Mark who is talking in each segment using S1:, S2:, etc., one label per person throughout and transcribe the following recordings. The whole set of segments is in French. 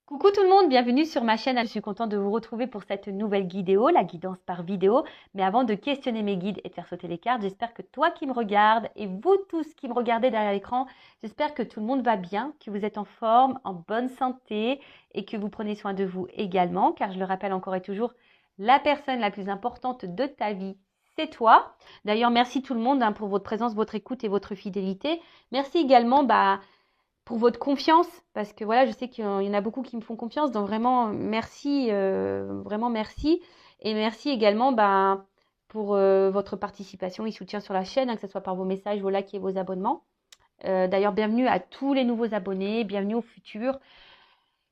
S1: Coucou tout le monde, bienvenue sur ma chaîne. Je suis contente de vous retrouver pour cette nouvelle vidéo, la guidance par vidéo. Mais avant de questionner mes guides et de faire sauter les cartes, j'espère que toi qui me regardes et vous tous qui me regardez derrière l'écran, j'espère que tout le monde va bien, que vous êtes en forme, en bonne santé et que vous prenez soin de vous également. Car je le rappelle encore et toujours, la personne la plus importante de ta vie, c'est toi. D'ailleurs, merci tout le monde pour votre présence, votre écoute et votre fidélité. Merci également pour votre confiance, parce que voilà, je sais qu'il y en a beaucoup qui me font confiance, donc vraiment merci, vraiment merci. Et merci également pour votre participation et soutien sur la chaîne, que ce soit par vos messages, vos likes et vos abonnements. D'ailleurs, bienvenue à tous les nouveaux abonnés, bienvenue aux futurs.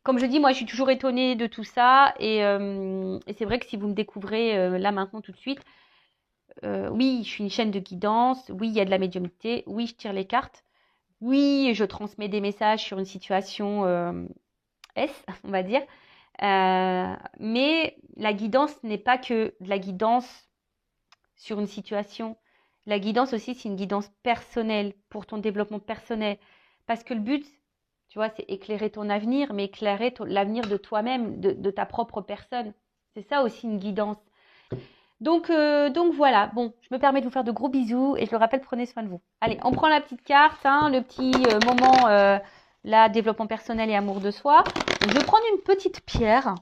S1: Comme je dis, moi, je suis toujours étonnée de tout ça, et c'est vrai que si vous me découvrez là maintenant tout de suite, oui, je suis une chaîne de guidance, oui, il y a de la médiumnité, oui, je tire les cartes. Oui, je transmets des messages sur une situation S, on va dire. Mais la guidance n'est pas que de la guidance sur une situation. La guidance aussi, c'est une guidance personnelle pour ton développement personnel. Parce que le but, tu vois, c'est éclairer ton avenir, mais éclairer l'avenir de toi-même, de ta propre personne. C'est ça aussi une guidance. Donc voilà, bon, je me permets de vous faire de gros bisous et je le rappelle, prenez soin de vous. Allez, on prend la petite carte, hein, le petit moment, là, développement personnel et amour de soi. Donc, je vais prendre une petite pierre.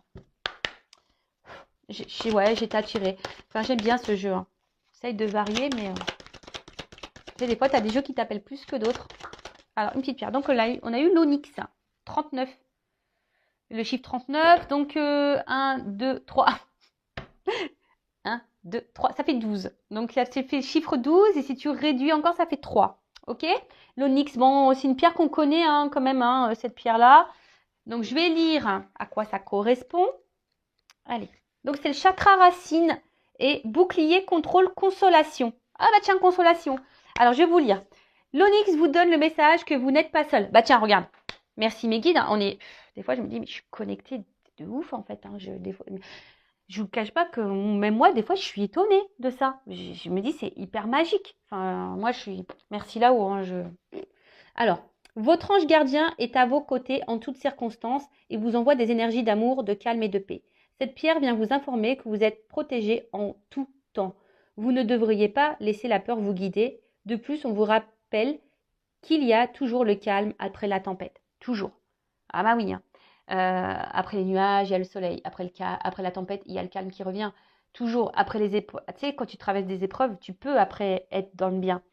S1: Ouais, j'ai été attirée. Enfin, j'aime bien ce jeu. Hein. J'essaye de varier, mais tu sais, des fois, tu as des jeux qui t'appellent plus que d'autres. Alors, une petite pierre. Donc là, on a eu l'onyx, 39. Le chiffre 39, donc 1, 2, 3. 1, 2, 3, ça fait 12. Donc ça fait le chiffre 12 et si tu réduis encore, ça fait 3. Ok? L'onyx, bon, c'est une pierre qu'on connaît hein, quand même, hein, cette pierre-là. Donc je vais lire à quoi ça correspond. Allez. Donc c'est le chakra racine et bouclier, contrôle, consolation. Ah bah tiens, consolation. Alors je vais vous lire. L'onyx vous donne le message que vous n'êtes pas seul. Bah tiens, regarde. Merci mes guides. Hein, on est... Des fois, je me dis, mais je suis connectée de ouf en fait. Hein, des fois... Je vous cache pas que même moi, des fois, je suis étonnée de ça. Je me dis, c'est hyper magique. Enfin, moi, je suis... Merci là-haut. Hein, Alors, votre ange gardien est à vos côtés en toutes circonstances et vous envoie des énergies d'amour, de calme et de paix. Cette pierre vient vous informer que vous êtes protégé en tout temps. Vous ne devriez pas laisser la peur vous guider. De plus, on vous rappelle qu'il y a toujours le calme après la tempête. Toujours. Ah bah oui, hein. Après les nuages, il y a le soleil. Après la tempête, il y a le calme qui revient. Toujours après les épreuves. Tu sais, quand tu traverses des épreuves, tu peux après être dans le bien.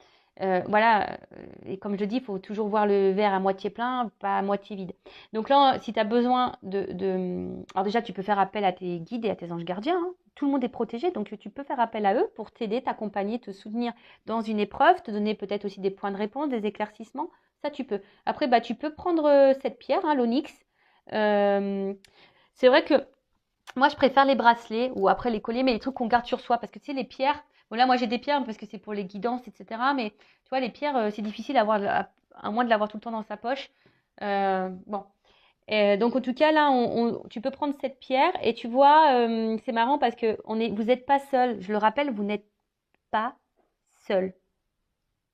S1: Voilà. Et comme je dis, il faut toujours voir le verre à moitié plein, pas à moitié vide. Donc là, si tu as besoin Alors déjà, tu peux faire appel à tes guides et à tes anges gardiens. Hein. Tout le monde est protégé, donc tu peux faire appel à eux pour t'aider, t'accompagner, te soutenir dans une épreuve, te donner peut-être aussi des points de réponse, des éclaircissements. Ça, tu peux. Après, tu peux prendre cette pierre, hein, l'onyx. Euh, c'est vrai que moi, je préfère les bracelets ou après les colliers, mais les trucs qu'on garde sur soi. Parce que tu sais, les pierres, bon là, moi j'ai des pierres parce que c'est pour les guidances, etc. Mais tu vois, les pierres, c'est difficile à moins de l'avoir tout le temps dans sa poche. Bon. Donc en tout cas, là, tu peux prendre cette pierre et tu vois, c'est marrant parce que vous n'êtes pas seul. Je le rappelle, vous n'êtes pas seul.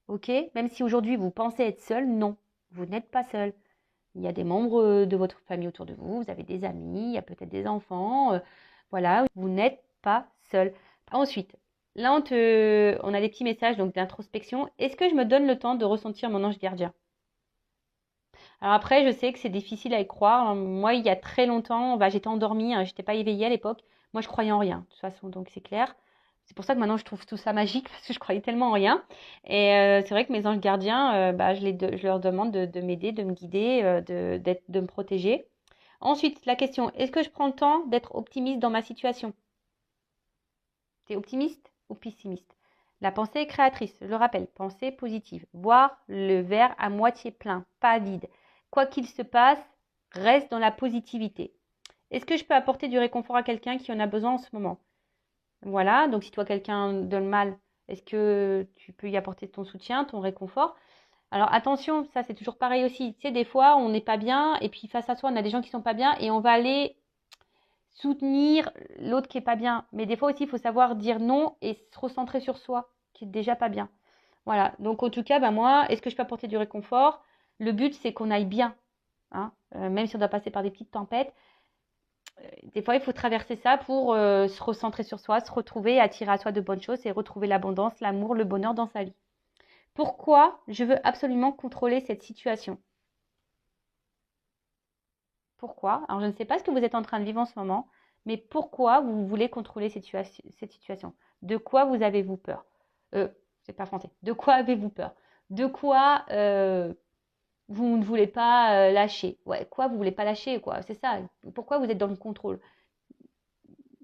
S1: Ok? Même si aujourd'hui vous pensez être seul, non, vous n'êtes pas seul. Il y a des membres de votre famille autour de vous, vous avez des amis, il y a peut-être des enfants. Voilà, vous n'êtes pas seul. Ensuite, là, on a des petits messages donc d'introspection. Est-ce que je me donne le temps de ressentir mon ange gardien? Alors après, je sais que c'est difficile à y croire. Moi, il y a très longtemps, j'étais endormie, hein, j'étais pas éveillée à l'époque. Moi, je croyais en rien, de toute façon, donc c'est clair. C'est pour ça que maintenant, je trouve tout ça magique, parce que je croyais tellement en rien. Et c'est vrai que mes anges gardiens, je leur demande de m'aider, de me guider, de me protéger. Ensuite, la question, est-ce que je prends le temps d'être optimiste dans ma situation? T'es optimiste ou pessimiste? La pensée est créatrice, je le rappelle, pensée positive. Voir le verre à moitié plein, pas vide. Quoi qu'il se passe, reste dans la positivité. Est-ce que je peux apporter du réconfort à quelqu'un qui en a besoin en ce moment? Voilà, donc si toi quelqu'un donne mal, est-ce que tu peux y apporter ton soutien, ton réconfort? Alors attention, ça c'est toujours pareil aussi. Tu sais, des fois on n'est pas bien et puis face à soi on a des gens qui sont pas bien et on va aller soutenir l'autre qui est pas bien. Mais des fois aussi il faut savoir dire non et se recentrer sur soi qui est déjà pas bien. Voilà, donc en tout cas, moi, est-ce que je peux apporter du réconfort? Le but c'est qu'on aille bien. hein. Même si on doit passer par des petites tempêtes, des fois, il faut traverser ça pour se recentrer sur soi, se retrouver, attirer à soi de bonnes choses et retrouver l'abondance, l'amour, le bonheur dans sa vie. Pourquoi je veux absolument contrôler cette situation? Pourquoi? Alors, je ne sais pas ce que vous êtes en train de vivre en ce moment, mais pourquoi vous voulez contrôler cette situation? De quoi vous avez-vous peur? C'est pas français. De quoi avez-vous peur? De quoi vous ne voulez pas lâcher? Ouais, quoi vous voulez pas lâcher, quoi? C'est ça. Pourquoi vous êtes dans le contrôle?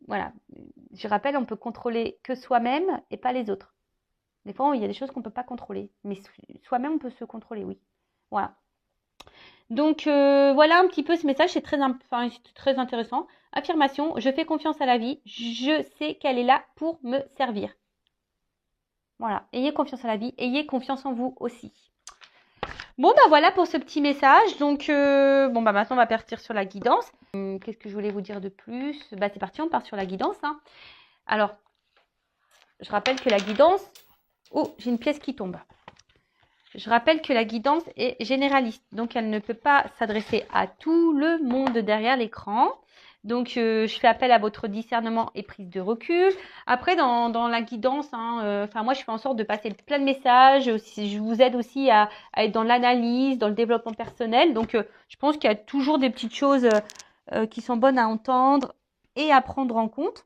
S1: Voilà. Je rappelle, on peut contrôler que soi-même et pas les autres. Des fois, il y a des choses qu'on ne peut pas contrôler, mais soi-même, on peut se contrôler, oui. Voilà. Donc, voilà un petit peu ce message, c'est très intéressant. Affirmation, je fais confiance à la vie, je sais qu'elle est là pour me servir. Voilà, ayez confiance à la vie, ayez confiance en vous aussi. Bon, bah voilà pour ce petit message. Donc, bon, bah maintenant, on va partir sur la guidance. Qu'est-ce que je voulais vous dire de plus? Bah, c'est parti, on part sur la guidance, hein. Alors, je rappelle que la guidance... Oh, j'ai une pièce qui tombe. Je rappelle que la guidance est généraliste, donc elle ne peut pas s'adresser à tout le monde derrière l'écran. Donc, je fais appel à votre discernement et prise de recul. Après, dans la guidance, moi, je fais en sorte de passer plein de messages. Je vous aide aussi à être dans l'analyse, dans le développement personnel. Donc, je pense qu'il y a toujours des petites choses qui sont bonnes à entendre et à prendre en compte.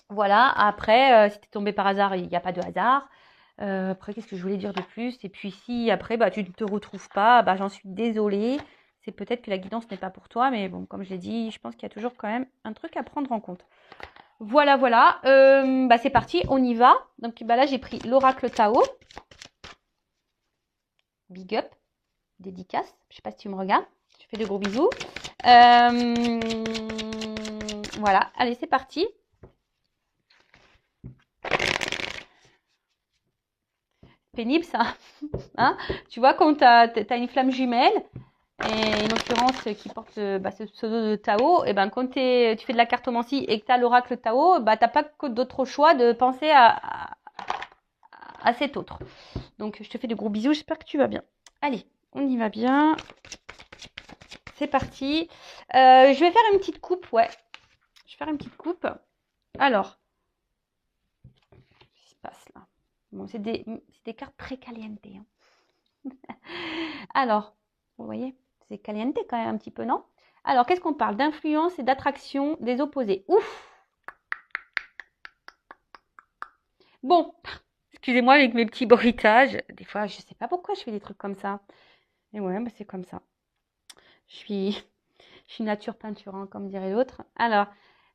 S1: Voilà, après, si tu es tombé par hasard, il n'y a pas de hasard. Après, qu'est-ce que je voulais dire de plus? Et puis si après, tu ne te retrouves pas, j'en suis désolée. C'est peut-être que la guidance n'est pas pour toi, mais bon, comme je l'ai dit, je pense qu'il y a toujours quand même un truc à prendre en compte. Voilà, voilà. C'est parti, on y va. Donc là, j'ai pris l'oracle Tao. Big up, dédicace. Je sais pas si tu me regardes. Je fais de gros bisous. Voilà, allez, c'est parti. Pénible ça, hein? Tu vois, quand tu as une flamme jumelle, et une occurrence qui porte ce pseudo de Tao, et quand tu fais de la cartomancie et que tu as l'oracle Tao, tu n'as pas d'autre choix de penser à cet autre. Donc, je te fais de gros bisous, j'espère que tu vas bien. Allez, on y va bien. C'est parti. Je vais faire une petite coupe, ouais. Je vais faire une petite coupe. Alors, qu'est-ce qui se passe là? Bon, c'est des cartes très caliente. Hein. Alors, vous voyez, c'est caliente quand même un petit peu, non? Alors, qu'est-ce qu'on parle? D'influence et d'attraction des opposés. Ouf! Bon, excusez-moi avec mes petits bruitages. Des fois, je ne sais pas pourquoi je fais des trucs comme ça. Et ouais, c'est comme ça. Je suis nature peinture, hein, comme dirait l'autre. Alors,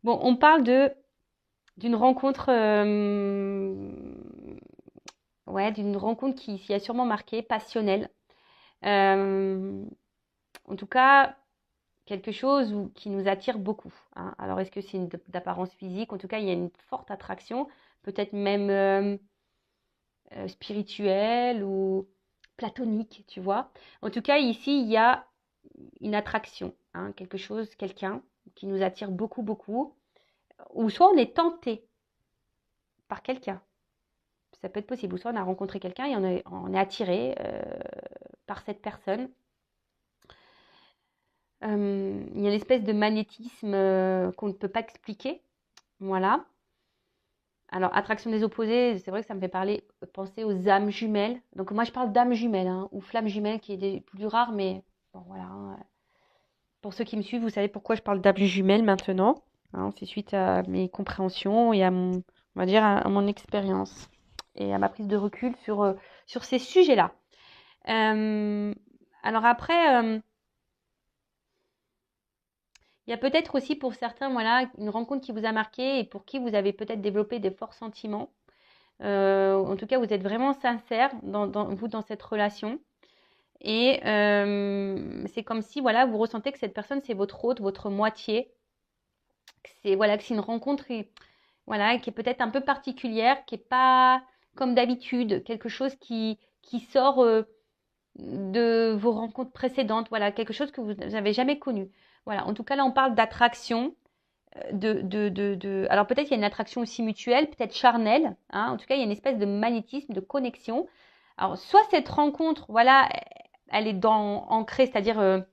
S1: bon, on parle d'une rencontre... d'une rencontre qui a sûrement marqué, passionnelle. En tout cas, quelque chose qui nous attire beaucoup. Hein. Alors, est-ce que c'est d'apparence physique? En tout cas, il y a une forte attraction, peut-être même spirituelle ou platonique, tu vois. En tout cas, ici, il y a une attraction, hein, quelque chose, quelqu'un qui nous attire beaucoup, beaucoup. Ou soit on est tenté par quelqu'un. Ça peut être possible. Ou soit on a rencontré quelqu'un et on est attiré par cette personne. Il y a une espèce de magnétisme qu'on ne peut pas expliquer. Voilà. Alors, attraction des opposés, c'est vrai que ça me fait penser aux âmes jumelles. Donc, moi, je parle d'âmes jumelles, hein, ou flammes jumelles, qui est plus rare, mais bon, voilà. Hein. Pour ceux qui me suivent, vous savez pourquoi je parle d'âmes jumelles maintenant. Hein, c'est suite à mes compréhensions et à on va dire, à mon expérience et à ma prise de recul sur ces sujets-là. Alors après... il y a peut-être aussi pour certains, voilà, une rencontre qui vous a marqué et pour qui vous avez peut-être développé des forts sentiments. En tout cas, vous êtes vraiment sincère dans cette relation. Et c'est comme si, voilà, vous ressentez que cette personne, c'est votre hôte, votre moitié. Que c'est une rencontre qui est peut-être un peu particulière, qui n'est pas comme d'habitude, quelque chose qui sort de vos rencontres précédentes, voilà, quelque chose que vous n'avez jamais connu. Voilà, en tout cas, là, on parle d'attraction. Alors peut-être il y a une attraction aussi mutuelle, peut-être charnelle. Hein, en tout cas, il y a une espèce de magnétisme, de connexion. Alors, soit cette rencontre, voilà, elle est ancrée, c'est-à-dire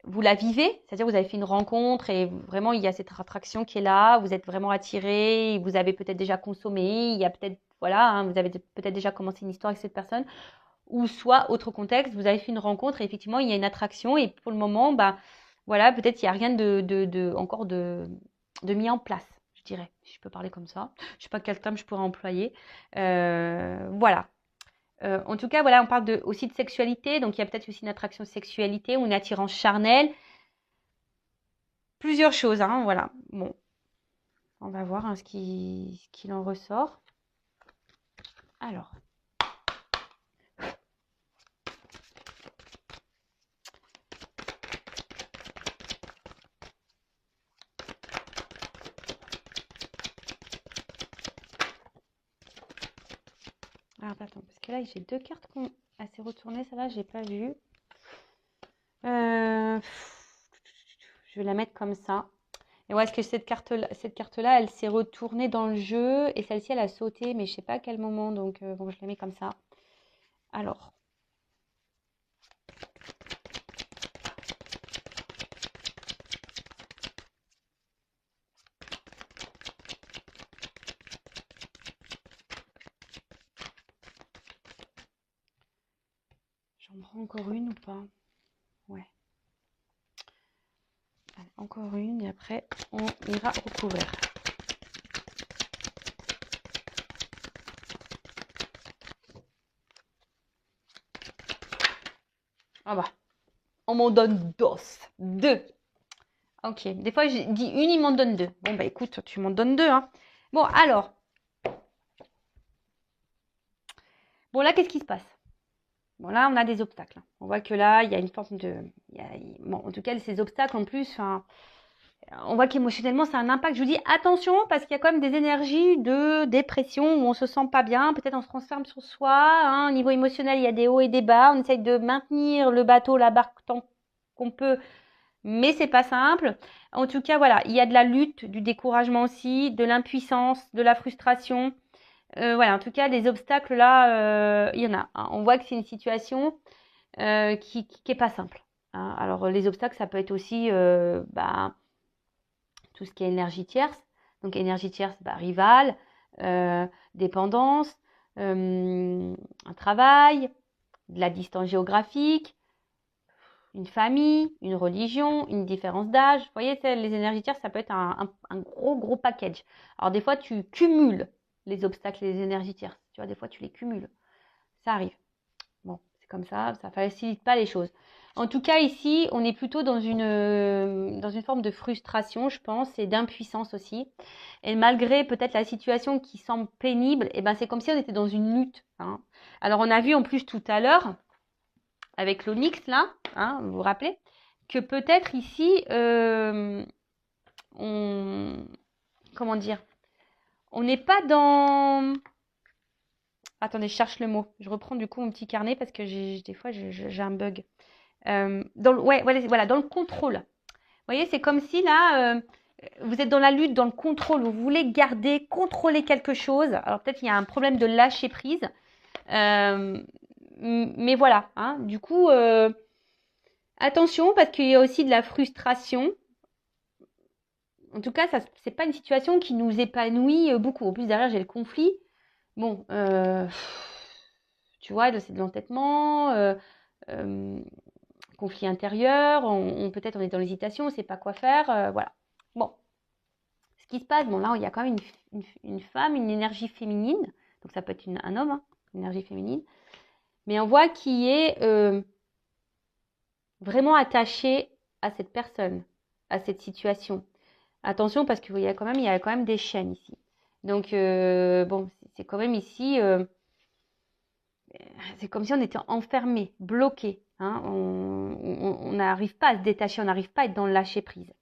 S1: vous la vivez, c'est-à-dire vous avez fait une rencontre et vraiment il y a cette attraction qui est là, vous êtes vraiment attiré, vous avez peut-être déjà consommé, il y a peut-être, voilà, hein, vous avez peut-être déjà commencé une histoire avec cette personne, ou soit autre contexte, vous avez fait une rencontre et effectivement il y a une attraction et pour le moment, bah voilà, peut-être il n'y a rien encore de mis en place, je dirais, si je peux parler comme ça. Je ne sais pas quel terme je pourrais employer. Voilà. En tout cas, voilà, on parle aussi de sexualité, donc il y a peut-être aussi une attraction de sexualité ou une attirance charnelle. Plusieurs choses, hein, voilà. Bon, on va voir hein, ce qu'il en ressort. Alors. Alors, attends, parce que là, j'ai deux cartes qui ont assez retournées. Celle-là, je n'ai pas vu. Je vais la mettre comme ça. Et ouais, est-ce que cette carte-là, elle s'est retournée dans le jeu et celle-ci, elle a sauté, mais je ne sais pas à quel moment. Donc, bon, je la mets comme ça. Alors. J'en prends encore une ou pas? Ouais. Allez, encore une et après, on ira recouvrir. Ah bah, on m'en donne deux. Ok, des fois je dis une, il m'en donne deux. Bon bah écoute, tu m'en donnes deux. Hein. Bon alors. Bon là, qu'est-ce qui se passe? Bon là, on a des obstacles. On voit que là, il y a une forme de... Bon, en tout cas, ces obstacles en plus, on voit qu'émotionnellement, c'est un impact. Je vous dis attention parce qu'il y a quand même des énergies de dépression où on se sent pas bien. Peut-être on se renferme sur soi. Hein. Au niveau émotionnel, il y a des hauts et des bas. On essaye de maintenir le bateau, la barque tant qu'on peut, mais c'est pas simple. En tout cas, voilà, il y a de la lutte, du découragement aussi, de l'impuissance, de la frustration. Voilà, en tout cas, les obstacles là, il y en a. Hein. On voit que c'est une situation qui est pas simple. Hein. Alors, les obstacles, ça peut être aussi tout ce qui est énergie tierce. Donc, énergie tierce, rival, dépendance, un travail, de la distance géographique, une famille, une religion, une différence d'âge. Vous voyez, les énergies tierces, ça peut être un gros package. Alors, des fois, tu cumules les obstacles et les énergies tierces. Tu vois, des fois, tu les cumules. Ça arrive. Bon, c'est comme ça ne facilite pas les choses. En tout cas, ici, on est plutôt dans une forme de frustration, je pense, et d'impuissance aussi. Et malgré peut-être la situation qui semble pénible, eh ben, c'est comme si on était dans une lutte. Hein. Alors, on a vu en plus tout à l'heure, avec l'Onyx, là, hein, vous vous rappelez, que peut-être ici, comment dire, on n'est pas dans... Attendez, je cherche le mot. Je reprends du coup mon petit carnet parce que des fois, j'ai un bug. Voilà, dans le contrôle. Vous voyez, c'est comme si là, vous êtes dans la lutte, dans le contrôle. Vous voulez garder, contrôler quelque chose. Alors peut-être qu'il y a un problème de lâcher prise. Mais voilà. Hein, du coup, attention parce qu'il y a aussi de la frustration. En tout cas, c'est pas une situation qui nous épanouit beaucoup. En plus, derrière, j'ai le conflit. Bon, tu vois, c'est de l'entêtement, conflit intérieur, peut-être on est dans l'hésitation, on ne sait pas quoi faire, voilà. Bon, ce qui se passe, bon là, il y a quand même une femme, une énergie féminine, donc ça peut être un homme, hein, une énergie féminine, mais on voit qui est vraiment attaché à cette personne, à cette situation. Attention parce qu'il y a quand même des chaînes ici. Donc, bon, c'est quand même ici... c'est comme si on était enfermé, bloqué. Hein, on n'arrive pas à se détacher, on n'arrive pas à être dans le lâcher prise.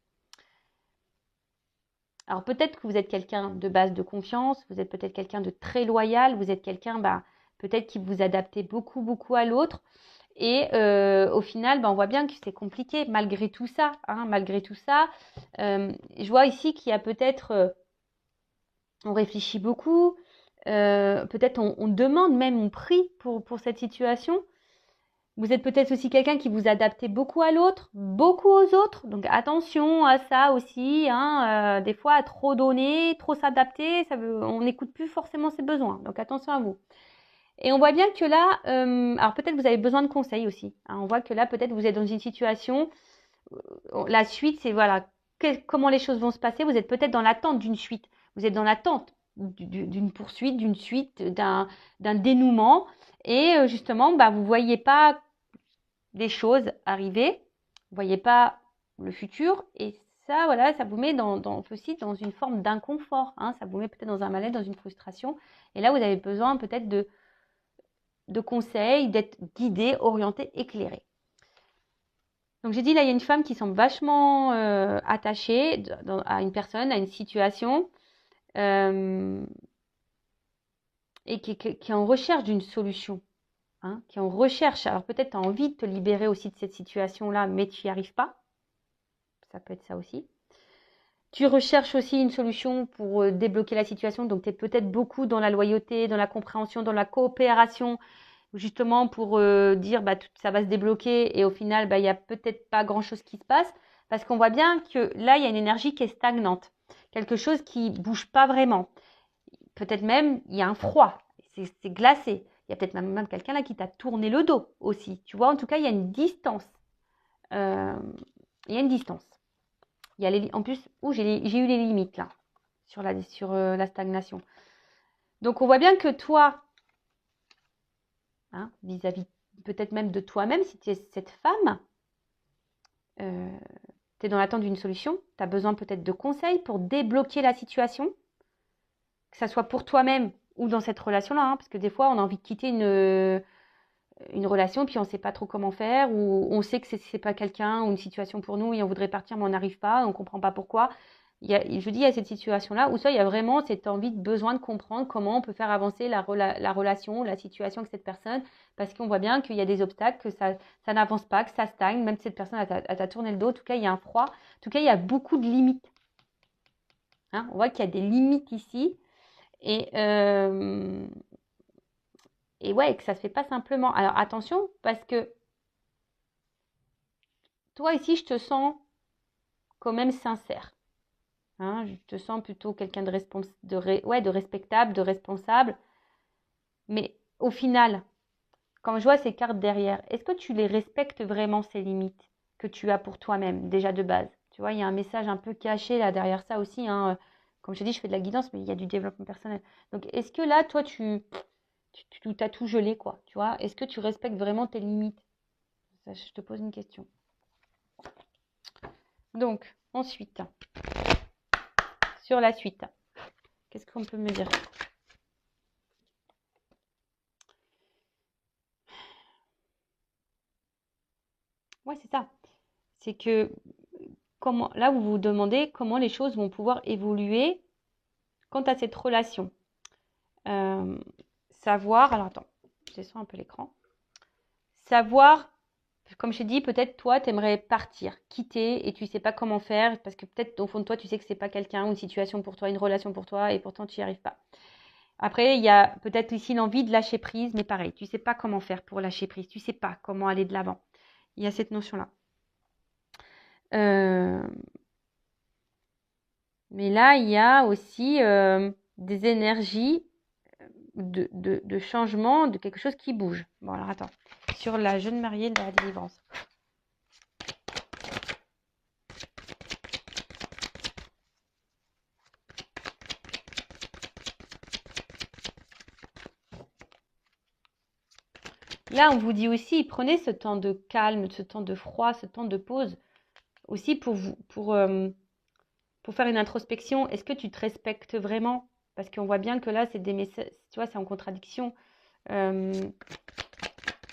S1: Alors peut-être que vous êtes quelqu'un de base de confiance, vous êtes peut-être quelqu'un de très loyal, vous êtes quelqu'un peut-être qui vous adaptez beaucoup à l'autre. Et au final, on voit bien que c'est compliqué malgré tout ça. Hein, malgré tout ça, je vois ici qu'il y a peut-être, on réfléchit beaucoup, peut-être on demande même, on prie pour cette situation. Vous êtes peut-être aussi quelqu'un qui vous adaptez beaucoup à l'autre, beaucoup aux autres. Donc attention à ça aussi. Hein, des fois, à trop donner, trop s'adapter, on n'écoute plus forcément ses besoins. Donc attention à vous. Et on voit bien que là, alors peut-être vous avez besoin de conseils aussi. Hein, on voit que là, peut-être vous êtes dans une situation. La suite, c'est voilà, comment les choses vont se passer. Vous êtes peut-être dans l'attente d'une suite. Vous êtes dans l'attente d'une poursuite, d'une suite, d'un dénouement. Et justement, bah, vous ne voyez pas des choses arriver, vous ne voyez pas le futur. Et ça, voilà, ça vous met aussi dans une forme d'inconfort. Hein, ça vous met peut-être dans un malaise, dans une frustration. Et là, vous avez besoin peut-être de conseils, d'être guidé, orienté, éclairé. Donc j'ai dit, là, il y a une femme qui semble vachement attachée à une personne, à une situation, et qui est en recherche d'une solution, hein, qui est en recherche. Alors peut-être tu as envie de te libérer aussi de cette situation-là, mais tu n'y arrives pas. Ça peut être ça aussi. Tu recherches aussi une solution pour débloquer la situation, donc tu es peut-être beaucoup dans la loyauté, dans la compréhension, dans la coopération, justement pour dire bah, ça va se débloquer et au final, bah, il n'y a peut-être pas grand-chose qui se passe parce qu'on voit bien que là, il y a une énergie qui est stagnante, quelque chose qui ne bouge pas vraiment. Peut-être même, il y a un froid, c'est glacé. Il y a peut-être même quelqu'un là qui t'a tourné le dos aussi. Tu vois, en tout cas, il y a une distance. Il y a une distance. Il y a en plus, j'ai eu les limites là, sur la stagnation. Donc, on voit bien que toi, hein, vis-à-vis peut-être même de toi-même, si tu es cette femme, tu es dans l'attente d'une solution, tu as besoin peut-être de conseils pour débloquer la situation, que ça soit pour toi-même ou dans cette relation-là, hein, parce que des fois, on a envie de quitter une relation, puis on ne sait pas trop comment faire, ou on sait que c'est pas quelqu'un ou une situation pour nous, et on voudrait partir, mais on n'arrive pas, on ne comprend pas pourquoi. Je dis, il y a cette situation-là, où ça, il y a vraiment cette envie, besoin de comprendre comment on peut faire avancer la relation, la situation avec cette personne, parce qu'on voit bien qu'il y a des obstacles, que ça n'avance pas, que ça stagne, même si cette personne elle t'a tourné le dos, en tout cas, il y a un froid, en tout cas, il y a beaucoup de limites. Hein, on voit qu'il y a des limites ici, et ouais, que ça ne se fait pas simplement. Alors attention, parce que toi ici, je te sens quand même sincère. Hein, je te sens plutôt quelqu'un de respectable, de responsable. Mais au final, quand je vois ces cartes derrière, est-ce que tu les respectes vraiment, ces limites que tu as pour toi-même, déjà de base? Tu vois, il y a un message un peu caché là derrière ça aussi. Hein. Comme je te dis, je fais de la guidance, mais il y a du développement personnel. Donc, est-ce que là, toi, tu as tout gelé, quoi? Tu vois, est-ce que tu respectes vraiment tes limites? Ça, je te pose une question. Donc, ensuite, sur la suite, qu'est-ce qu'on peut me dire? Ouais, c'est ça. C'est que là, vous vous demandez comment les choses vont pouvoir évoluer quant à cette relation. Savoir, alors attends, je descends un peu l'écran. Savoir, comme je t'ai dit, peut-être toi, tu aimerais partir, quitter et tu ne sais pas comment faire parce que peut-être au fond de toi, tu sais que c'est pas quelqu'un ou une situation pour toi, une relation pour toi et pourtant tu n'y arrives pas. Après, il y a peut-être ici l'envie de lâcher prise, mais pareil, tu ne sais pas comment faire pour lâcher prise, tu ne sais pas comment aller de l'avant. Il y a cette notion-là. Mais là, il y a aussi des énergies de changement, de quelque chose qui bouge. Bon, alors attends. Sur la jeune mariée de la délivrance. Là, on vous dit aussi, prenez ce temps de calme, ce temps de froid, ce temps de pause, aussi pour faire une introspection. Est-ce que tu te respectes vraiment? Parce qu'on voit bien que là, c'est des messages, tu vois, c'est en contradiction. Là,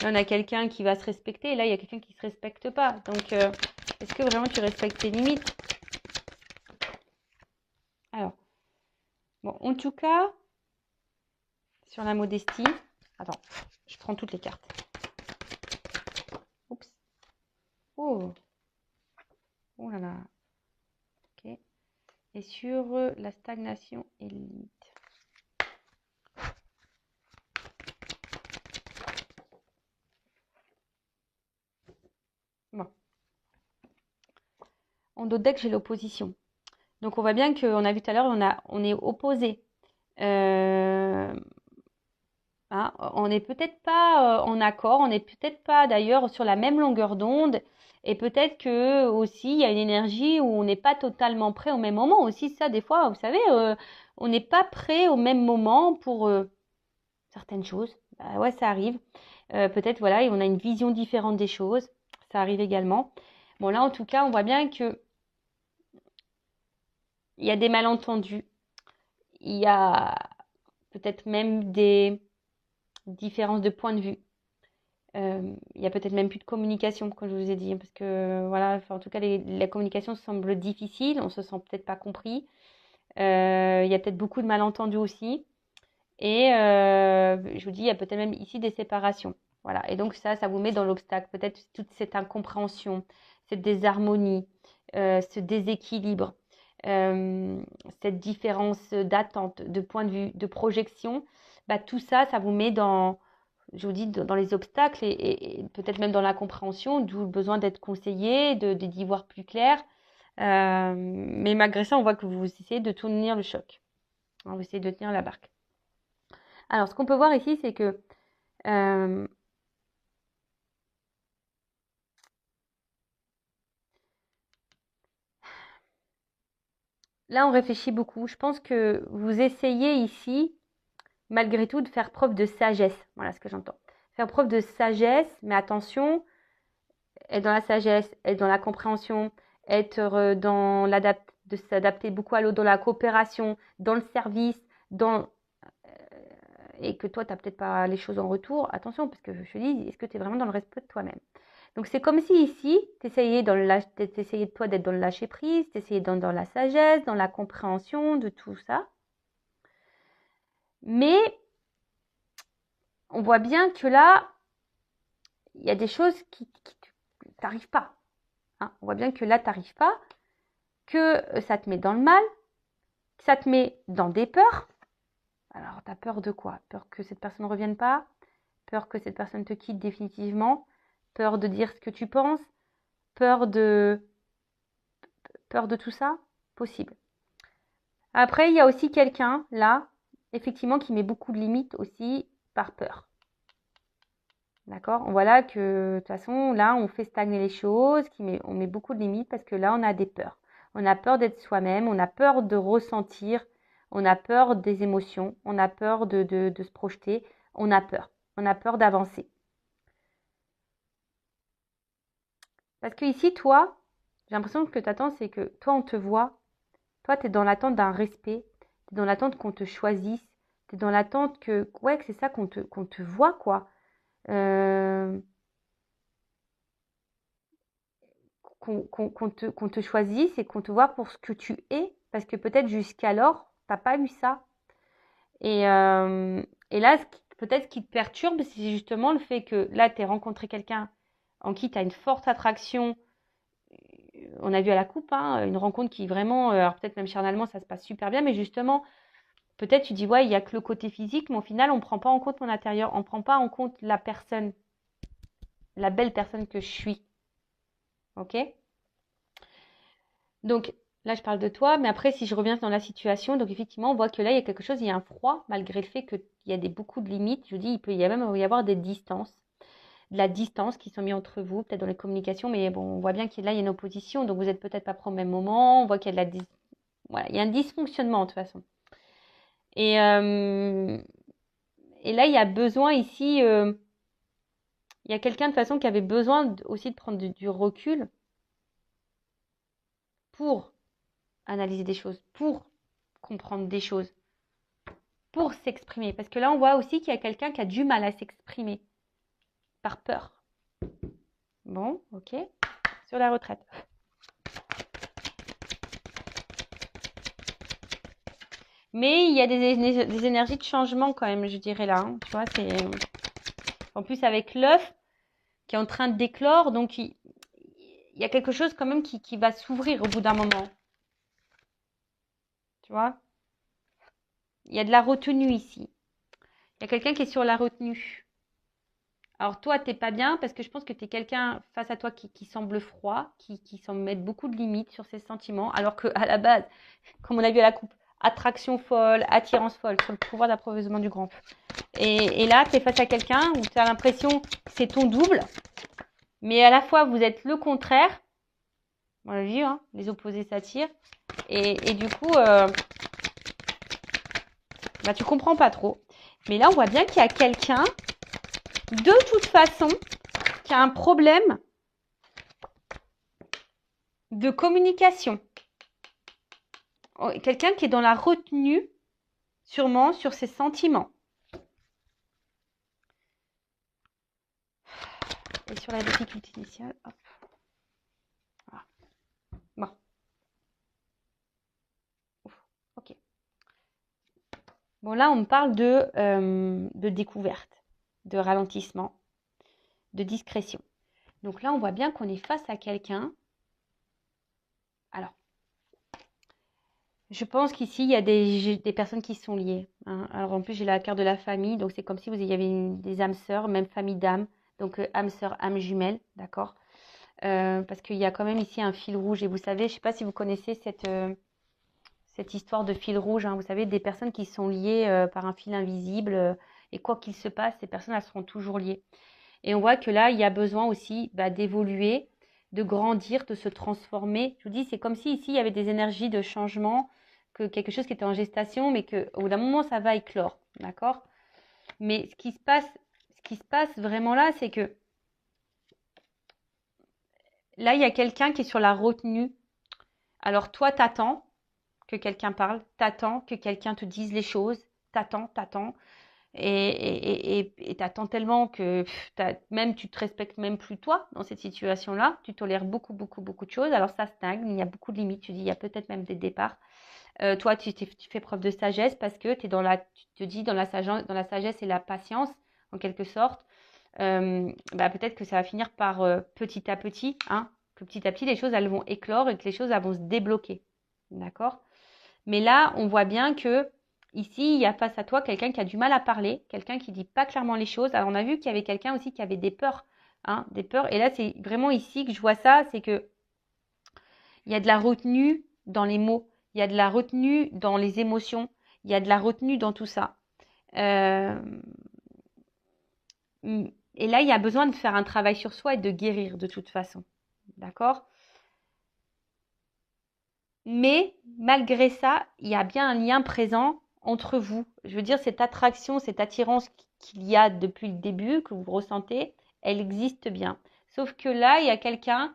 S1: on a quelqu'un qui va se respecter, et là, il y a quelqu'un qui ne se respecte pas. Donc, est-ce que vraiment tu respectes tes limites? Alors, bon, en tout cas, sur la modestie, attends, je prends toutes les cartes. Oups. Oh. Oh là là. Ok. Et sur la stagnation et les limites. En dos de deck, j'ai l'opposition. Donc, on voit bien qu'on a vu tout à l'heure, on est opposé. Hein, on n'est peut-être pas en accord, on n'est peut-être pas d'ailleurs sur la même longueur d'onde. Et peut-être que aussi, il y a une énergie où on n'est pas totalement prêt au même moment. Aussi, ça, des fois, vous savez, on n'est pas prêt au même moment pour certaines choses. Bah ouais, ça arrive. Peut-être, voilà, et on a une vision différente des choses. Ça arrive également. Bon, là, en tout cas, on voit bien que il y a des malentendus. Il y a peut-être même des différences de point de vue. Il y a peut-être même plus de communication, comme je vous ai dit, parce que voilà, enfin, en tout cas, la communication semble difficile, on se sent peut-être pas compris. Il y a peut-être beaucoup de malentendus aussi. Et je vous dis, il y a peut-être même ici des séparations. Voilà. Et donc ça vous met dans l'obstacle. Peut-être toute cette incompréhension, cette désharmonie, ce déséquilibre, cette différence d'attente, de point de vue, de projection. Bah, tout ça, ça vous met dans, je vous dis, dans les obstacles et peut-être même dans l'incompréhension, d'où le besoin d'être conseillé, d'y voir plus clair. Mais malgré ça, on voit que vous essayez de tenir le choc. Hein, vous essayez de tenir la barque. Alors, ce qu'on peut voir ici, c'est que là, on réfléchit beaucoup. Je pense que vous essayez ici, malgré tout, de faire preuve de sagesse. Voilà ce que j'entends. Faire preuve de sagesse, mais attention, être dans la sagesse, être dans la compréhension, être de s'adapter beaucoup à l'autre, dans la coopération, dans le service, et que toi, tu n'as peut-être pas les choses en retour. Attention, parce que je te dis, est-ce que tu es vraiment dans le respect de toi-même? Donc, c'est comme si ici, tu essayais de toi d'être dans le lâcher-prise, tu essayais dans la sagesse, dans la compréhension de tout ça. Mais on voit bien que là, il y a des choses qui t'arrivent pas. Hein. On voit bien que là, tu n'arrives pas, que ça te met dans le mal, que ça te met dans des peurs. Alors, tu as peur de quoi? Peur que cette personne ne revienne pas? Peur que cette personne te quitte définitivement? Peur de dire ce que tu penses? Peur de tout ça? Possible. Après, il y a aussi quelqu'un, là, effectivement, qui met beaucoup de limites aussi par peur. D'accord? On voit là que, de toute façon, là, on fait stagner les choses, on met beaucoup de limites parce que là, on a des peurs. On a peur d'être soi-même, on a peur de ressentir, on a peur des émotions, on a peur de se projeter, on a peur d'avancer. Parce que ici, toi, j'ai l'impression que t'attends, c'est que toi, on te voit, toi, tu es dans l'attente d'un respect, tu es dans l'attente qu'on te choisisse, tu es dans l'attente que c'est ça, qu'on te voit, quoi. Qu'on te choisisse et qu'on te voit pour ce que tu es, parce que peut-être jusqu'alors, t'as pas eu ça. Et là, peut-être ce qui te perturbe, c'est justement le fait que là, tu as rencontré quelqu'un en qui tu as une forte attraction. On a vu à la coupe, hein, une rencontre qui vraiment, alors peut-être même charnalement, ça se passe super bien, mais justement, peut-être tu dis, ouais, il n'y a que le côté physique, mais au final, on ne prend pas en compte mon intérieur, on ne prend pas en compte la personne, la belle personne que je suis. Ok? Donc, là, je parle de toi, mais après, si je reviens dans la situation, donc effectivement, on voit que là, il y a quelque chose, il y a un froid, malgré le fait qu'il y a beaucoup de limites. Je vous dis, il peut y même y avoir des distances, de la distance qui sont mises entre vous, peut-être dans les communications, mais bon, on voit bien qu'il y a une opposition, donc vous n'êtes peut-être pas prêts au même moment, on voit qu'il y a voilà, il y a un dysfonctionnement de toute façon. Et là, il y a besoin ici, il y a quelqu'un de toute façon qui avait besoin aussi de prendre du recul pour analyser des choses, pour comprendre des choses, pour s'exprimer. Parce que là, on voit aussi qu'il y a quelqu'un qui a du mal à s'exprimer par peur. Bon, ok. Sur la retraite. Mais il y a des énergies de changement quand même, je dirais là. Hein. Tu vois, c'est en plus avec l'œuf qui est en train de d'éclore, donc il y a quelque chose quand même qui va s'ouvrir au bout d'un moment. Tu vois, il y a de la retenue ici. Il y a quelqu'un qui est sur la retenue. Alors toi, t'es pas bien parce que je pense que tu es quelqu'un face à toi qui semble froid, qui semble mettre beaucoup de limites sur ses sentiments, alors qu'à la base, comme on a vu à la coupe, attraction folle, attirance folle sur le pouvoir d'approvisionnement du grand. Et là, tu es face à quelqu'un où tu as l'impression que c'est ton double, mais à la fois vous êtes le contraire. On l'a vu, hein, les opposés s'attirent. Et du coup, bah, tu comprends pas trop. Mais là, on voit bien qu'il y a quelqu'un, de toute façon, qui a un problème de communication. Quelqu'un qui est dans la retenue, sûrement, sur ses sentiments. Et sur la difficulté initiale, hop. Voilà. Bon. Ouf. Ok. Bon, là, on me parle de découverte, de ralentissement, de discrétion. Donc là, on voit bien qu'on est face à quelqu'un. Alors, je pense qu'ici, il y a des personnes qui sont liées, hein. Alors, en plus, j'ai la carte de la famille. Donc, c'est comme si vous y avait des âmes sœurs, même famille d'âmes. Donc, âme sœur, âme jumelle, d'accord? Parce qu'il y a quand même ici un fil rouge. Et vous savez, je ne sais pas si vous connaissez cette histoire de fil rouge, hein. Vous savez, des personnes qui sont liées par un fil invisible. Et quoi qu'il se passe, ces personnes, elles seront toujours liées. Et on voit que là, il y a besoin aussi d'évoluer, de grandir, de se transformer. Je vous dis, c'est comme si ici, il y avait des énergies de changement, que quelque chose qui était en gestation, mais qu'au bout d'un moment, ça va éclore. D'accord? Mais ce qui se passe vraiment là, c'est que là, il y a quelqu'un qui est sur la retenue. Alors toi, t'attends que quelqu'un parle, t'attends que quelqu'un te dise les choses, t'attends. Et t'attends tellement que même tu te respectes même plus toi dans cette situation-là. Tu tolères beaucoup de choses. Alors ça stagne, il y a beaucoup de limites. Tu dis, il y a peut-être même des départs. Toi, tu fais preuve de sagesse parce que tu te dis dans la sagesse et la patience, en quelque sorte. Peut-être que ça va finir par petit à petit, hein, que petit à petit, les choses, elles vont éclore et que les choses, elles vont se débloquer. D'accord? Mais là, on voit bien que ici, il y a face à toi quelqu'un qui a du mal à parler, quelqu'un qui dit pas clairement les choses. Alors, on a vu qu'il y avait quelqu'un aussi qui avait des peurs, hein, des peurs. Et là, c'est vraiment ici que je vois ça, c'est que il y a de la retenue dans les mots, il y a de la retenue dans les émotions, il y a de la retenue dans tout ça. Euh, et là, il y a besoin de faire un travail sur soi et de guérir de toute façon. D'accord? Mais malgré ça, il y a bien un lien présent entre vous. Je veux dire, cette attraction, cette attirance qu'il y a depuis le début, que vous ressentez, elle existe bien. Sauf que là, il y a quelqu'un,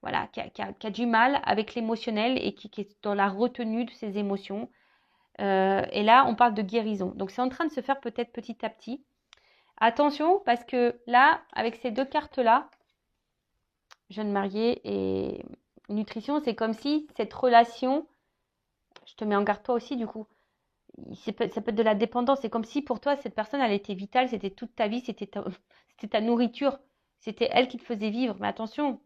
S1: voilà, qui a du mal avec l'émotionnel et qui est dans la retenue de ses émotions. Et là, on parle de guérison. Donc, c'est en train de se faire peut-être petit à petit. Attention, parce que là, avec ces deux cartes-là, jeune marié et nutrition, c'est comme si cette relation, je te mets en garde toi aussi du coup, ça peut être de la dépendance. C'est comme si pour toi, cette personne, elle était vitale, c'était toute ta vie, c'était ta nourriture, c'était elle qui te faisait vivre. Mais attention,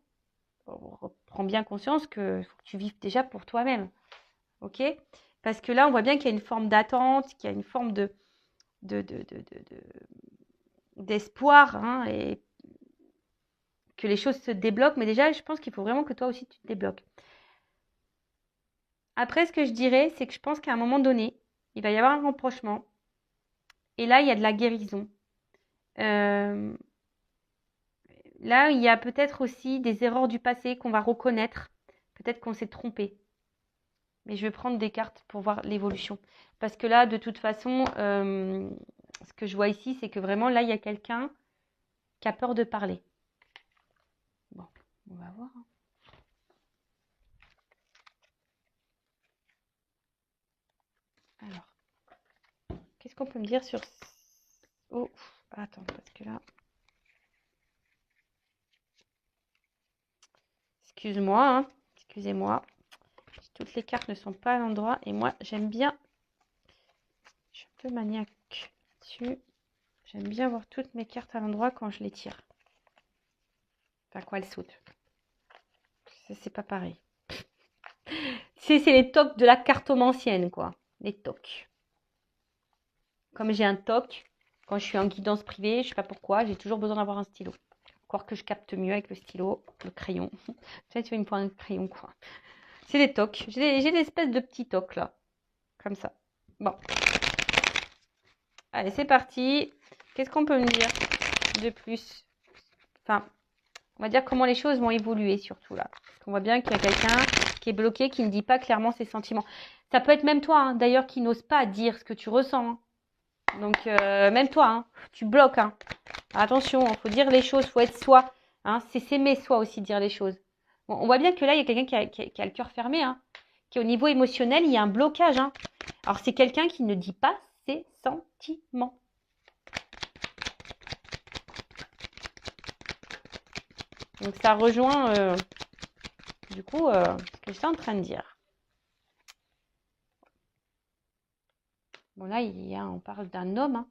S1: prends bien conscience que faut que tu vives déjà pour toi-même. Ok? Parce que là, on voit bien qu'il y a une forme d'attente, qu'il y a une forme d'espoir, hein, et que les choses se débloquent. Mais déjà, je pense qu'il faut vraiment que toi aussi, tu te débloques. Après, ce que je dirais, c'est que je pense qu'à un moment donné, il va y avoir un rapprochement. Et là, il y a de la guérison. Euh, Là, il y a peut-être aussi des erreurs du passé qu'on va reconnaître. Peut-être qu'on s'est trompé. Mais je vais prendre des cartes pour voir l'évolution. Parce que là, de toute façon, ce que je vois ici, c'est que vraiment, là, il y a quelqu'un qui a peur de parler. Bon, on va voir. Alors, qu'est-ce qu'on peut me dire sur... Oh, attends, parce que là... Excuse-moi, hein. Excusez-moi. Toutes les cartes ne sont pas à l'endroit. Et moi, j'aime bien... Je suis un peu maniaque dessus. J'aime bien avoir toutes mes cartes à l'endroit quand je les tire. Enfin, quoi, elles sautent. C'est pas pareil. C'est les tocs de la cartomancienne, quoi. Les tocs. Comme j'ai un toc, Quand je suis en guidance privée, je sais pas pourquoi, j'ai toujours besoin d'avoir un stylo. Encore que je capte mieux avec le stylo, le crayon. Tu sais, tu veux une pointe de crayon, quoi. C'est des tocs. J'ai des espèces de petits tocs, là. Comme ça. Bon. Allez, c'est parti. Qu'est-ce qu'on peut me dire de plus? Enfin, on va dire comment les choses vont évoluer, surtout, là. Parce qu'on voit bien qu'il y a quelqu'un qui est bloqué, qui ne dit pas clairement ses sentiments. Ça peut être même toi, hein, d'ailleurs, qui n'ose pas dire ce que tu ressens. Hein. Donc, même toi, hein, tu bloques. Hein. Attention, il faut dire les choses, il faut être soi. Hein. C'est s'aimer soi aussi, dire les choses. Bon, on voit bien que là, il y a quelqu'un qui a le cœur fermé, hein, qui au niveau émotionnel, il y a un blocage. Hein. Alors, c'est quelqu'un qui ne dit pas ses sentiments. Donc, ça rejoint, du coup, ce que j'étais en train de dire. Bon, là, on parle d'un homme. Hein.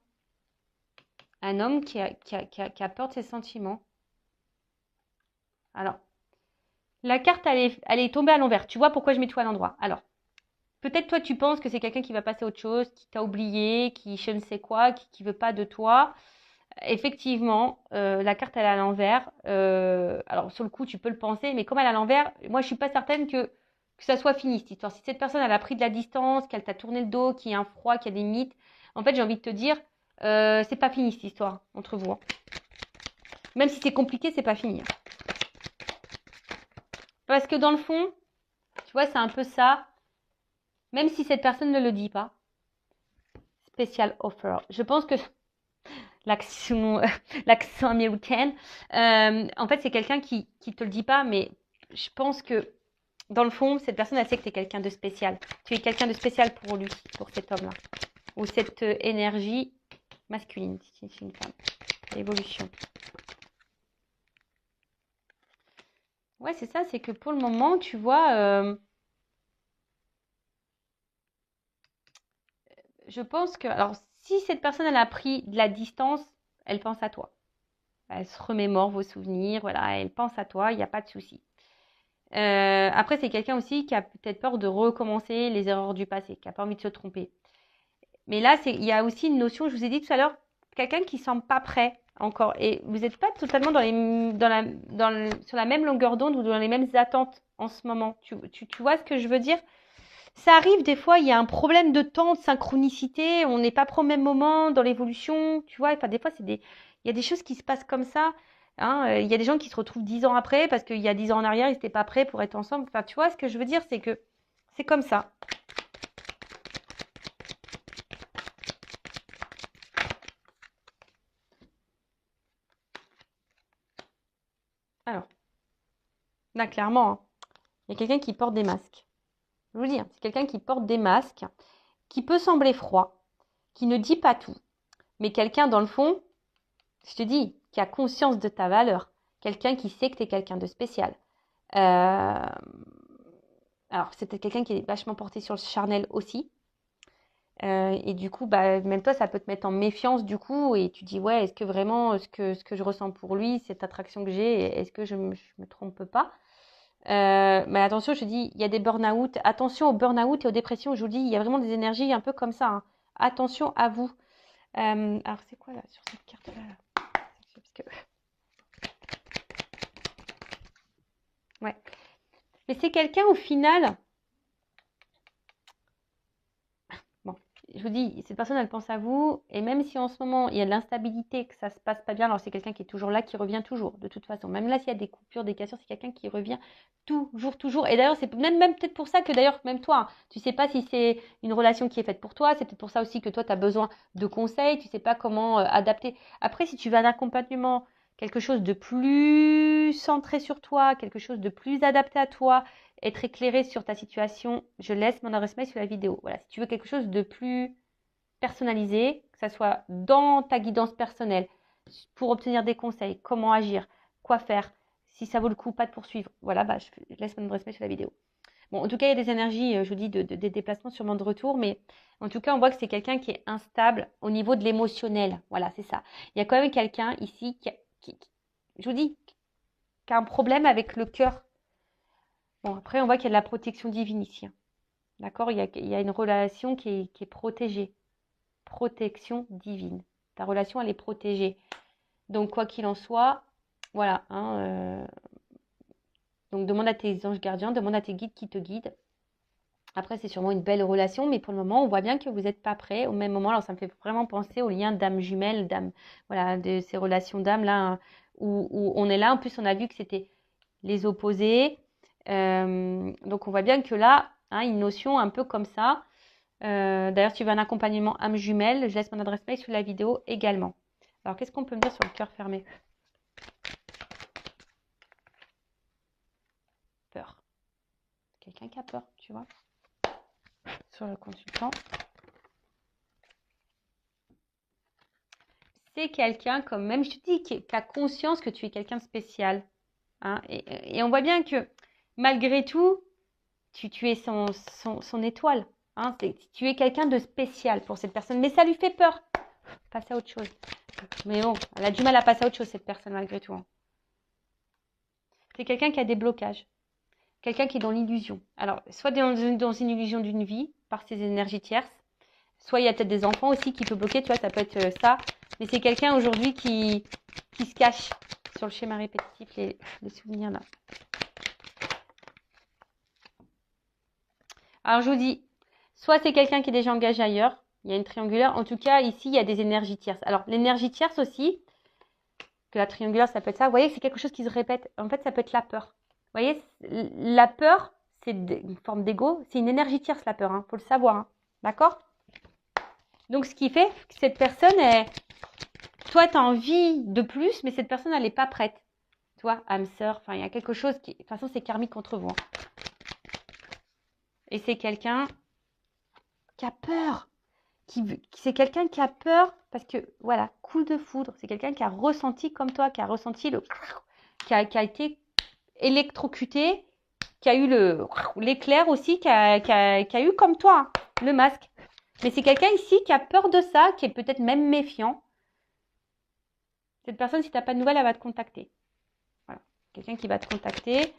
S1: Un homme qui a peur de ses sentiments. Alors, la carte, elle est tombée à l'envers. Tu vois pourquoi je mets tout à l'endroit. Alors, peut-être toi, tu penses que c'est quelqu'un qui va passer à autre chose, qui t'a oublié, qui je ne sais quoi, qui veut pas de toi. Effectivement, la carte, elle est à l'envers. Alors, sur le coup, tu peux le penser, mais comme elle est à l'envers, moi, je suis pas certaine que ça soit fini, cette histoire. Si cette personne, elle a pris de la distance, qu'elle t'a tourné le dos, qu'il y a un froid, qu'il y a des mythes, en fait, j'ai envie de te dire, c'est pas fini, cette histoire, entre vous. Hein. Même si c'est compliqué, c'est pas fini. Parce que dans le fond, tu vois, c'est un peu ça. Même si cette personne ne le dit pas. Special offer. Je pense que l'accent américain, en fait, c'est quelqu'un qui te le dit pas, mais je pense que dans le fond, cette personne, elle sait que tu es quelqu'un de spécial. Tu es quelqu'un de spécial pour lui, pour cet homme-là. Ou cette énergie masculine, si c'est une femme. L'évolution. Ouais, c'est ça, c'est que pour le moment, tu vois, je pense que, alors, si cette personne, elle a pris de la distance, elle pense à toi. Elle se remémore vos souvenirs, voilà, elle pense à toi, il n'y a pas de souci. Après, c'est quelqu'un aussi qui a peut-être peur de recommencer les erreurs du passé, qui n'a pas envie de se tromper. Mais là, il y a aussi une notion, je vous ai dit tout à l'heure, quelqu'un qui ne semble pas prêt encore. Et vous n'êtes pas totalement sur la même longueur d'onde ou dans les mêmes attentes en ce moment. Tu vois ce que je veux dire? Ça arrive des fois, il y a un problème de temps, de synchronicité, on n'est pas au même moment dans l'évolution, tu vois. Enfin, des fois, il y a des choses qui se passent comme ça. Hein. Il y a des gens qui se retrouvent 10 ans après parce qu'il y a 10 ans en arrière, ils n'étaient pas prêts pour être ensemble. Enfin, tu vois, ce que je veux dire, c'est que c'est comme ça. Alors, là, clairement, hein, il y a quelqu'un qui porte des masques. Je vous dis, hein, c'est quelqu'un qui porte des masques, qui peut sembler froid, qui ne dit pas tout, mais quelqu'un dans le fond, je te dis, qui a conscience de ta valeur, quelqu'un qui sait que tu es quelqu'un de spécial. Alors, c'est peut-être quelqu'un qui est vachement porté sur le charnel aussi. Et du coup, bah, même toi, ça peut te mettre en méfiance du coup. Et tu dis, ouais, est-ce que vraiment ce que je ressens pour lui, cette attraction que j'ai, est-ce que je me trompe pas? Mais attention, je te dis, il y a des burn-out. Attention aux burn-out et aux dépressions. Je vous dis, il y a vraiment des énergies un peu comme ça. Hein. Attention à vous. Alors, c'est quoi là, sur cette carte-là? Parce que... Ouais. Mais c'est quelqu'un au final. Bon, je vous dis, cette personne, elle pense à vous. Et même si en ce moment, il y a de l'instabilité, que ça se passe pas bien, alors c'est quelqu'un qui est toujours là, qui revient toujours, de toute façon. Même là, s'il y a des coupures, des cassures, c'est quelqu'un qui revient toujours, toujours. Et d'ailleurs, c'est même peut-être pour ça que d'ailleurs, même toi, hein, tu sais pas si c'est une relation qui est faite pour toi. C'est peut-être pour ça aussi que toi, tu as besoin de conseils. Tu sais pas comment adapter. Après, si tu veux un accompagnement, quelque chose de plus centré sur toi, quelque chose de plus adapté à toi, être éclairé sur ta situation, je laisse mon adresse mail sur la vidéo. Voilà, si tu veux quelque chose de plus personnalisé, que ça soit dans ta guidance personnelle, pour obtenir des conseils, comment agir, quoi faire, si ça vaut le coup, pas de poursuivre. Voilà, bah, je laisse mon adresse mail sur la vidéo. Bon, en tout cas, il y a des énergies, je vous dis, des déplacements sûrement de retour, mais en tout cas, on voit que c'est quelqu'un qui est instable au niveau de l'émotionnel. Voilà, c'est ça. Il y a quand même quelqu'un ici je vous dis, qui a un problème avec le cœur. Bon, après, on voit qu'il y a de la protection divine ici. Hein. D'accord, il y a une relation qui est protégée. Protection divine. Ta relation, elle est protégée. Donc, quoi qu'il en soit, voilà. Hein, donc, demande à tes anges gardiens, demande à tes guides qui te guident. Après, c'est sûrement une belle relation, mais pour le moment, on voit bien que vous n'êtes pas prêts. Au même moment, alors ça me fait vraiment penser au lien d'âme jumelle, d'âme, voilà, de ces relations d'âme là, hein, où on est là. En plus, on a vu que c'était les opposés. Donc, on voit bien que là, hein, une notion un peu comme ça. D'ailleurs, si tu veux un accompagnement âme jumelle, je laisse mon adresse mail sous la vidéo également. Alors, qu'est-ce qu'on peut me dire sur le cœur fermé? Peur. Quelqu'un qui a peur, tu vois, sur le consultant. C'est quelqu'un, quand même, je te dis, qui a conscience que tu es quelqu'un de spécial. Hein, et on voit bien que, malgré tout, tu es son étoile. Hein, tu es quelqu'un de spécial pour cette personne. Mais ça lui fait peur. Passer à autre chose. Mais bon, elle a du mal à passer à autre chose, cette personne, malgré tout. Hein. C'est quelqu'un qui a des blocages. Quelqu'un qui est dans l'illusion. Alors, soit dans une illusion d'une vie, par ses énergies tierces, soit il y a peut-être des enfants aussi qui peuvent bloquer, tu vois, ça peut être ça. Mais c'est quelqu'un aujourd'hui qui se cache sur le schéma répétitif, les souvenirs là. Alors, je vous dis, soit c'est quelqu'un qui est déjà engagé ailleurs, il y a une triangulaire. En tout cas, ici, il y a des énergies tierces. Alors, l'énergie tierce aussi, que la triangulaire, ça peut être ça. Vous voyez, c'est quelque chose qui se répète. En fait, ça peut être la peur. Vous voyez, la peur, c'est une forme d'ego. C'est une énergie tierce, la peur. Hein, faut le savoir. Hein, d'accord? Donc, ce qui fait que cette personne, toi, tu as envie de plus, mais cette personne, elle n'est pas prête. Tu vois, âme sœur, enfin, il y a quelque chose qui, de toute façon, c'est karmique contre vous. Hein. Et c'est quelqu'un qui a peur. C'est quelqu'un qui a peur parce que, voilà, coup de foudre. C'est quelqu'un qui a ressenti comme toi, qui a ressenti qui a été électrocuté, qui a eu l'éclair aussi, qui a eu comme toi, hein, le masque. Mais c'est quelqu'un ici qui a peur de ça, qui est peut-être même méfiant. Cette personne, si tu n'as pas de nouvelles, elle va te contacter. Voilà. Quelqu'un qui va te contacter.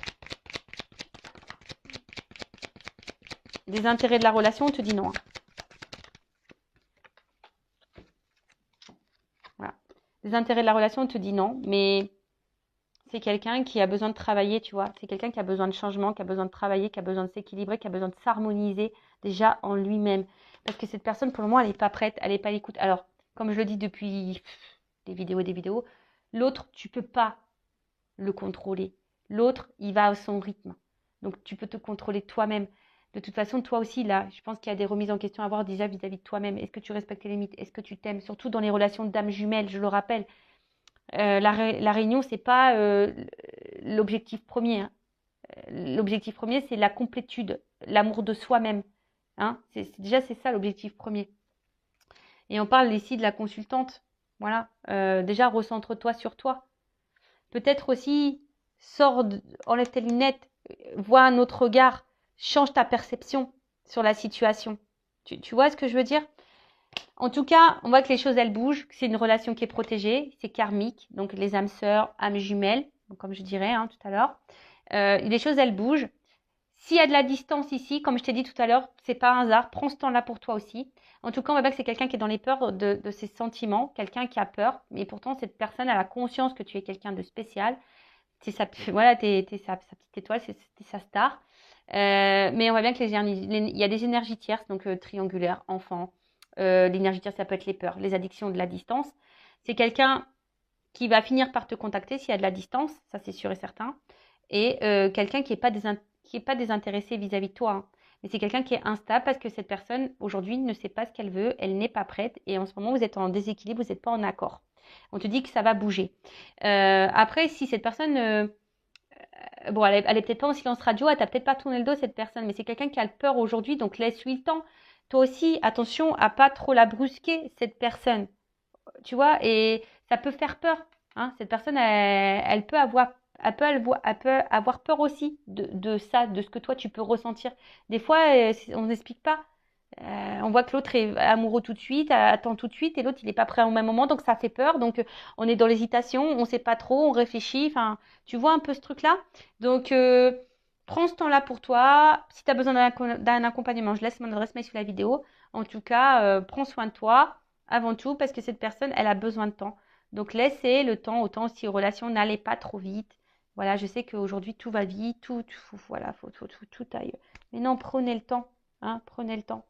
S1: Des intérêts de la relation, on te dit non. Hein. Voilà. Des intérêts de la relation, on te dit non. Mais c'est quelqu'un qui a besoin de travailler, tu vois. C'est quelqu'un qui a besoin de changement, qui a besoin de travailler, qui a besoin de s'équilibrer, qui a besoin de s'harmoniser déjà en lui-même. Parce que cette personne, pour le moment, elle n'est pas prête, elle n'est pas à l'écoute. Alors, comme je le dis depuis des vidéos, l'autre, tu ne peux pas le contrôler. L'autre, il va à son rythme. Donc, tu peux te contrôler toi-même. De toute façon, toi aussi, là, je pense qu'il y a des remises en question à avoir déjà vis-à-vis de toi-même. Est-ce que tu respectes tes limites? Est-ce que tu t'aimes? Surtout dans les relations d'âme jumelle, je le rappelle. La réunion, c'est pas l'objectif premier. Hein. L'objectif premier, c'est la complétude, l'amour de soi-même. Hein. Déjà, c'est ça l'objectif premier. Et on parle ici de la consultante. Voilà. Déjà, recentre-toi sur toi. Peut-être aussi, enlève tes lunettes, vois un autre regard, change ta perception sur la situation. Tu vois ce que je veux dire? En tout cas, on voit que les choses, elles bougent, que c'est une relation qui est protégée, c'est karmique, donc les âmes sœurs, âmes jumelles, donc comme je dirais hein, tout à l'heure. Les choses, elles bougent. S'il y a de la distance ici, comme je t'ai dit tout à l'heure, c'est pas un hasard, prends ce temps-là pour toi aussi. En tout cas, on voit bien que c'est quelqu'un qui est dans les peurs de ses sentiments, quelqu'un qui a peur, mais pourtant, cette personne a la conscience que tu es quelqu'un de spécial. Voilà, t'es sa petite étoile, c'est sa star. Mais on voit bien que il y a des énergies tierces, donc triangulaires, enfants. L'énergie tierce, ça peut être les peurs, les addictions de la distance. C'est quelqu'un qui va finir par te contacter s'il y a de la distance, ça c'est sûr et certain. Et quelqu'un qui n'est pas désintéressé vis-à-vis de toi. Hein. Mais c'est quelqu'un qui est instable parce que cette personne, aujourd'hui, ne sait pas ce qu'elle veut, elle n'est pas prête. Et en ce moment, vous êtes en déséquilibre, vous n'êtes pas en accord. On te dit que ça va bouger. Après, si cette personne... bon, elle est peut-être pas en silence radio, elle t'a peut-être pas tourné le dos, cette personne, mais c'est quelqu'un qui a peur aujourd'hui, donc laisse-lui le temps. Toi aussi, attention à pas trop la brusquer, cette personne. Tu vois, et ça peut faire peur. Hein. Cette personne, elle peut avoir peur aussi de ça, de ce que toi, tu peux ressentir. Des fois, on n'explique pas. On voit que l'autre est amoureux tout de suite, attend tout de suite, et l'autre, il n'est pas prêt au même moment, donc ça fait peur. Donc, on est dans l'hésitation, on ne sait pas trop, on réfléchit. Enfin, tu vois un peu ce truc-là. Donc, prends ce temps-là pour toi. Si tu as besoin d'un accompagnement, je laisse mon adresse mail sous la vidéo. En tout cas, prends soin de toi. avant tout, parce que cette personne, elle a besoin de temps. Donc, laissez le temps, autant si relation, n'allez pas trop vite. Voilà, je sais qu'aujourd'hui, tout va vite, voilà, faut tout aille. Mais non, prenez le temps, hein, prenez le temps.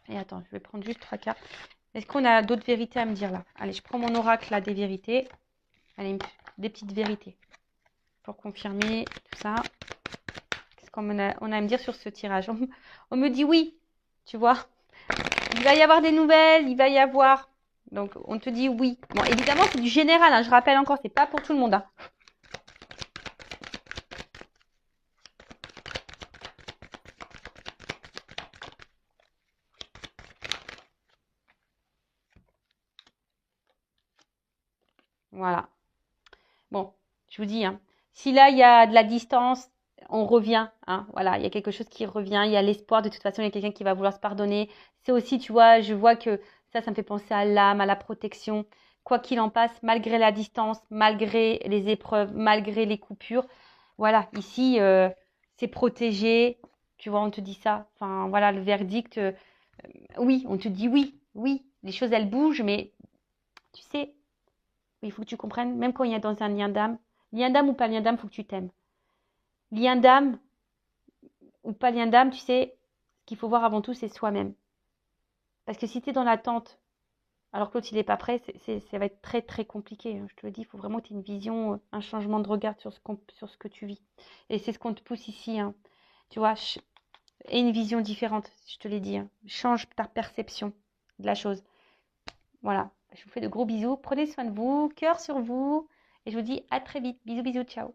S1: Et attends, je vais prendre juste 3 cartes. Est-ce qu'on a d'autres vérités à me dire là? Allez, je prends mon oracle là, des vérités. Allez, des petites vérités pour confirmer tout ça. Qu'est-ce qu'on a à me dire sur ce tirage? On me dit oui, tu vois. Il va y avoir des nouvelles, il va y avoir. Donc, on te dit oui. Bon, évidemment, c'est du général, hein, je rappelle encore, c'est pas pour tout le monde. Hein. Voilà. Bon, je vous dis, hein, si là, il y a de la distance, on revient. Hein, voilà, il y a quelque chose qui revient, il y a l'espoir. De toute façon, il y a quelqu'un qui va vouloir se pardonner. C'est aussi, tu vois, je vois que ça me fait penser à l'âme, à la protection. Quoi qu'il en passe, malgré la distance, malgré les épreuves, malgré les coupures, voilà, ici, c'est protégé. Tu vois, on te dit ça. Enfin, voilà, le verdict, oui, on te dit oui, oui. Les choses, elles bougent, mais tu sais, il faut que tu comprennes, même quand il y a dans un lien d'âme ou pas lien d'âme, il faut que tu t'aimes. Lien d'âme ou pas lien d'âme, tu sais, ce qu'il faut voir avant tout, c'est soi-même. Parce que si tu es dans l'attente, alors que l'autre, il n'est pas prêt, ça va être très, très compliqué. Hein. Je te le dis, il faut vraiment que tu aies une vision, un changement de regard sur ce que tu vis. Et c'est ce qu'on te pousse ici. Hein. Tu vois, et une vision différente, je te l'ai dit. Hein. Change ta perception de la chose. Voilà. Je vous fais de gros bisous. Prenez soin de vous, cœur sur vous. Et je vous dis à très vite. Bisous, bisous, ciao.